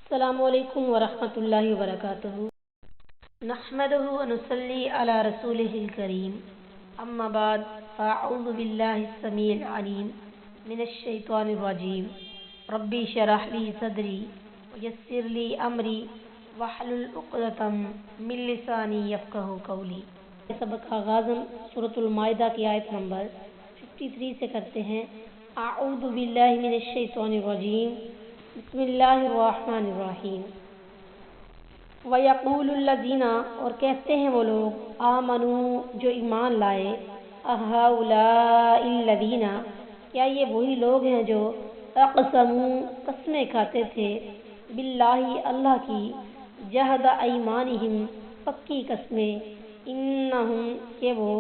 السلام علیکم ورحمۃ اللہ وبرکاتہ۔ نحمدہ ونصلی علی رسولہ الکریم، اما بعد فاعوذ باللہ السمیع العلیم من الشیطان الرجیم، ربی اشرح لی صدری ویسر لی امری واحلل عقدۃ من لسانی یفقہوا قولی۔ سبق کا آغاز ہم سورۃ المائدہ کی آیت نمبر 53 سے کرتے ہیں۔ اعوذ باللہ من الشیطان الرجیم، بسم اللہ الرحمن الرحیم۔ وَيَقُولُ الَّذِينَ، اور کہتے ہیں وہ لوگ، آمنوا، جو ایمان لائے، أَهَؤُلَاءِ الَّذِينَ، کیا یہ وہی لوگ ہیں جو اقسموا، قسمیں کھاتے تھے، باللہ، اللہ کی، جہد ایمانہم، پکی قسمیں، انہم، کہ وہ،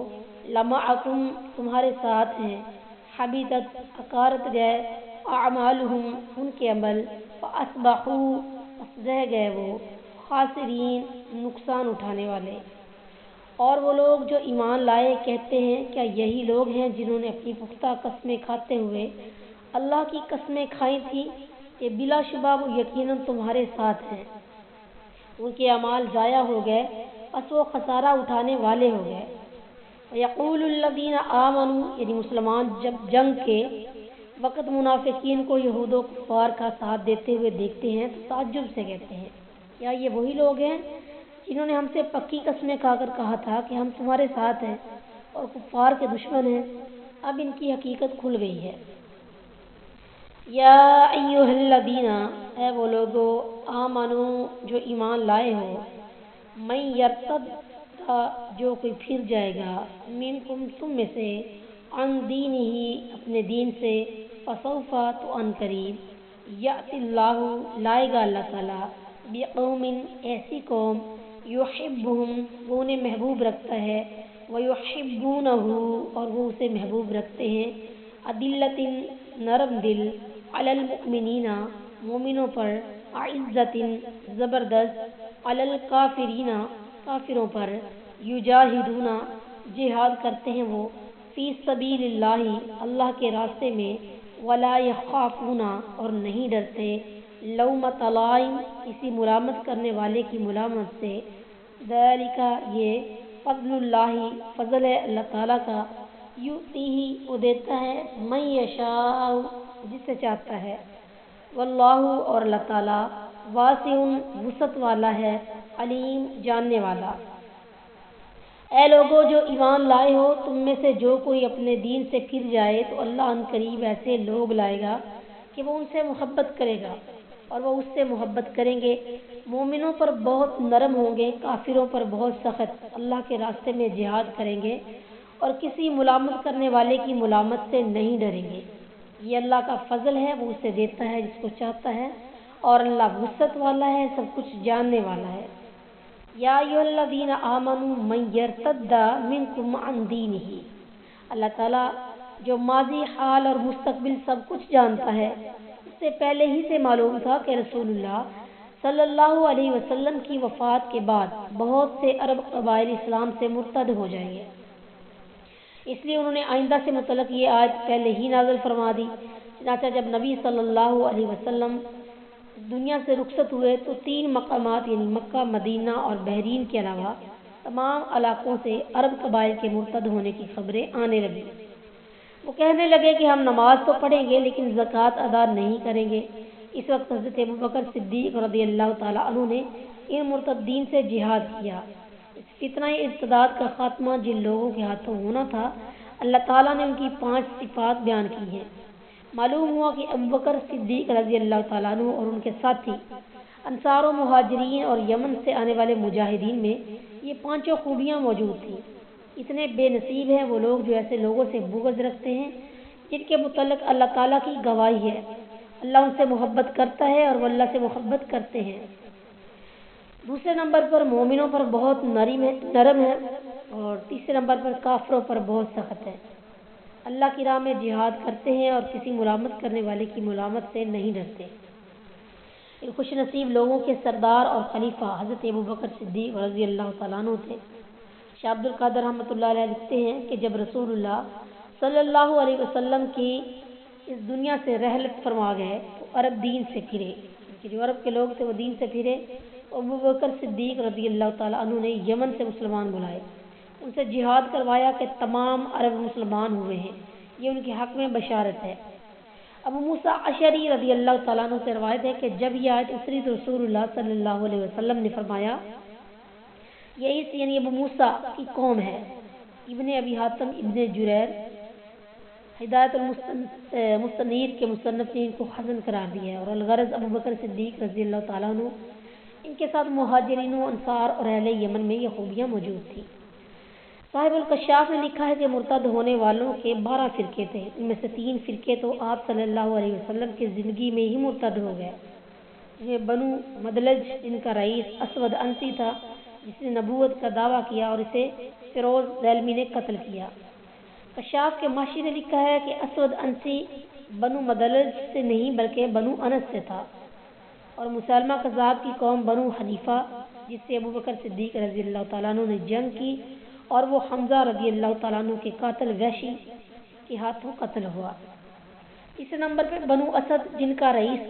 لمعکم، تمہارے ساتھ ہیں، حبطت، اکارت گئے، اعمالہم، ان کے عمل، فاصبحوا، پس رہ گئے وہ، خاسرین، نقصان اٹھانے والے۔ اور وہ لوگ جو ایمان لائے کہتے ہیں، کیا یہی لوگ ہیں جنہوں نے اپنی پختہ قسمیں کھاتے ہوئے اللہ کی قسمیں کھائی تھیں کہ بلا شبہ وہ یقیناً تمہارے ساتھ ہیں، ان کے اعمال ضائع ہو گئے، پس وہ خسارہ اٹھانے والے ہو گئے۔ وَيَقُولُ الَّذِينَ آمَنُوا، یعنی مسلمان جب جنگ کے وقت منافقین کو یہود و کفار کا ساتھ دیتے ہوئے دیکھتے ہیں تو تعجب سے کہتے ہیں، کیا یہ وہی لوگ ہیں جنہوں نے ہم سے پکی قسمیں کھا کر کہا تھا کہ ہم تمہارے ساتھ ہیں اور کفار کے دشمن ہیں؟ اب ان کی حقیقت کھل گئی ہے۔ یا ایھا الذین، اے وہ لوگو، آمنو، جو ایمان لائے ہو، من یرتد، جو کوئی پھر جائے گا، منکم، تم میں سے، عن دینہ، اپنے دین سے، فسوف، تو ان قریب، یأتی اللہ، لائے گا اللہ تعالیٰ، بقوم، ایسی قوم، یحبہم، وہ انہیں محبوب رکھتا ہے، ویحبونہ، اور وہ اسے محبوب رکھتے ہیں، اذلۃ، نرم دل، علی المؤمنین، مومنوں پر، اعزۃ، زبردست، علی الکافرین، کافروں پر، یجاہدون، جہاد کرتے ہیں وہ، فی سبیل اللہ، اللہ کے راستے میں، ولا یخافون، اور نہیں ڈرتے، لومۃ لائم، کسی ملامت کرنے والے کی ملامت سے، ذالک، یہ، فضل اللہ، فضل ہے اللہ تعالیٰ کا، یؤتیہ، وہ دیتا ہے، من یشاء، جسے چاہتا ہے، واللہ، اور اللہ تعالیٰ، واسع، وسعت والا ہے، علیم، جاننے والا۔ اے لوگو جو ایمان لائے ہو، تم میں سے جو کوئی اپنے دین سے پھر جائے تو اللہ ان قریب ایسے لوگ لائے گا کہ وہ ان سے محبت کرے گا اور وہ اس سے محبت کریں گے، مومنوں پر بہت نرم ہوں گے، کافروں پر بہت سخت، اللہ کے راستے میں جہاد کریں گے اور کسی ملامت کرنے والے کی ملامت سے نہیں ڈریں گے۔ یہ اللہ کا فضل ہے، وہ اسے دیتا ہے جس کو چاہتا ہے، اور اللہ وسعت والا ہے، سب کچھ جاننے والا ہے۔ یا ایھا الذین آمنوا من یرتد منکم عن دینہ، اللہ تعالیٰ جو ماضی، حال اور مستقبل سب کچھ جانتا ہے، اس سے پہلے ہی سے معلوم تھا کہ رسول اللہ صلی اللہ علیہ وسلم کی وفات کے بعد بہت سے عرب قبائل اسلام سے مرتد ہو جائیں گے، اس لیے انہوں نے آئندہ سے متعلق یہ آیت پہلے ہی نازل فرما دی۔ چنانچہ جب نبی صلی اللہ علیہ وسلم دنیا سے رخصت ہوئے تو 3 مقامات یعنی مکہ، مدینہ اور بحرین کے علاوہ تمام علاقوں سے عرب قبائل کے مرتد ہونے کی خبریں آنے لگیں۔ وہ کہنے لگے کہ ہم نماز تو پڑھیں گے لیکن زکوٰۃ ادا نہیں کریں گے۔ اس وقت حضرت ابوبکر صدیق رضی اللہ تعالیٰ عنہ نے ان مرتدین سے جہاد کیا۔ اس فتنہ ارتداد کا خاتمہ جن لوگوں کے ہاتھوں ہونا تھا، اللہ تعالیٰ نے ان کی 5 صفات بیان کی ہیں۔ معلوم ہوا کہ ابوبکر صدیق رضی اللہ تعالیٰ عنہ اور ان کے ساتھی انصار و مہاجرین اور یمن سے آنے والے مجاہدین میں یہ 5 خوبیاں موجود تھیں۔ اتنے بے نصیب ہیں وہ لوگ جو ایسے لوگوں سے بغض رکھتے ہیں جن کے متعلق اللہ تعالیٰ کی گواہی ہے، اللہ ان سے محبت کرتا ہے اور وہ اللہ سے محبت کرتے ہیں۔ دوسرے نمبر پر مومنوں پر بہت نرم ہے، اور تیسرے نمبر پر کافروں پر بہت سخت ہے، اللہ کی راہ میں جہاد کرتے ہیں اور کسی ملامت کرنے والے کی ملامت سے نہیں ڈرتے۔ ان خوش نصیب لوگوں کے سردار اور خلیفہ حضرت ابوبکر صدیق رضی اللہ تعالیٰ عنہ تھے۔ شاہ عبد القادر رحمۃ اللہ علیہ لکھتے ہیں کہ جب رسول اللہ صلی اللہ علیہ وسلم کی اس دنیا سے رحلت فرما گئے تو عرب دین سے پھرے، کہ جو عرب کے لوگ تھے وہ دین سے پھرے. ابو بکر صدیق رضی اللہ تعالیٰ عنہ نے یمن سے مسلمان بلائے, ان سے جہاد کروایا کہ تمام عرب مسلمان ہوئے ہیں, یہ ان کے حق میں بشارت ہے. ابو موسیٰ اشعری رضی اللہ تعالیٰ عنہ سے روایت ہے کہ جب یہ آیت اتری تو رسول اللہ صلی اللہ علیہ وسلم نے فرمایا, یہ اس یعنی ابو موسیٰ کی قوم ہے. ابن ابی حاتم ابن جریر ہدایت المستنیر کے مصنف نے ان کو حسن قرار دیا ہے. اور الغرض ابو بکر صدیق رضی اللہ تعالیٰ عنہ, ان کے ساتھ مہاجرین و انصار اور اہل یمن میں یہ خوبیاں موجود تھیں. صاحب الکشاف نے لکھا ہے کہ مرتد ہونے والوں کے 12 فرقے تھے. ان میں سے 3 فرقے تو آپ صلی اللہ علیہ وسلم کی زندگی میں ہی مرتد ہو گئے. یہ بنو مدلج, جن کا رئیس اسود انسی تھا, جس نے نبوت کا دعویٰ کیا اور اسے فیروز ذیلمی نے قتل کیا. کشاف کے ماشی نے لکھا ہے کہ اسود انسی بنو مدلج سے نہیں بلکہ بنو انس سے تھا. اور مسلمہ کذاب کی قوم بنو حنیفہ, جس سے ابو بکر صدیق رضی اللہ تعالیٰ عنہ نے جنگ کی اور وہ حمزہ رضی اللہ تعالیٰ عنہ کے قاتل وحشی کے ہاتھوں قتل ہوا. تیسرے نمبر پہ بنو اسد, جن کا رئیس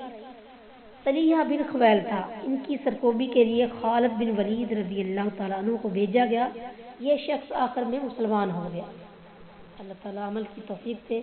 طلیحہ بن خویل تھا. ان کی سرکوبی کے لیے خالد بن ولید رضی اللہ تعالیٰ عنہ کو بھیجا گیا. یہ شخص آخر میں مسلمان ہو گیا. اللہ تعالیٰ عمل کی توفیق دے.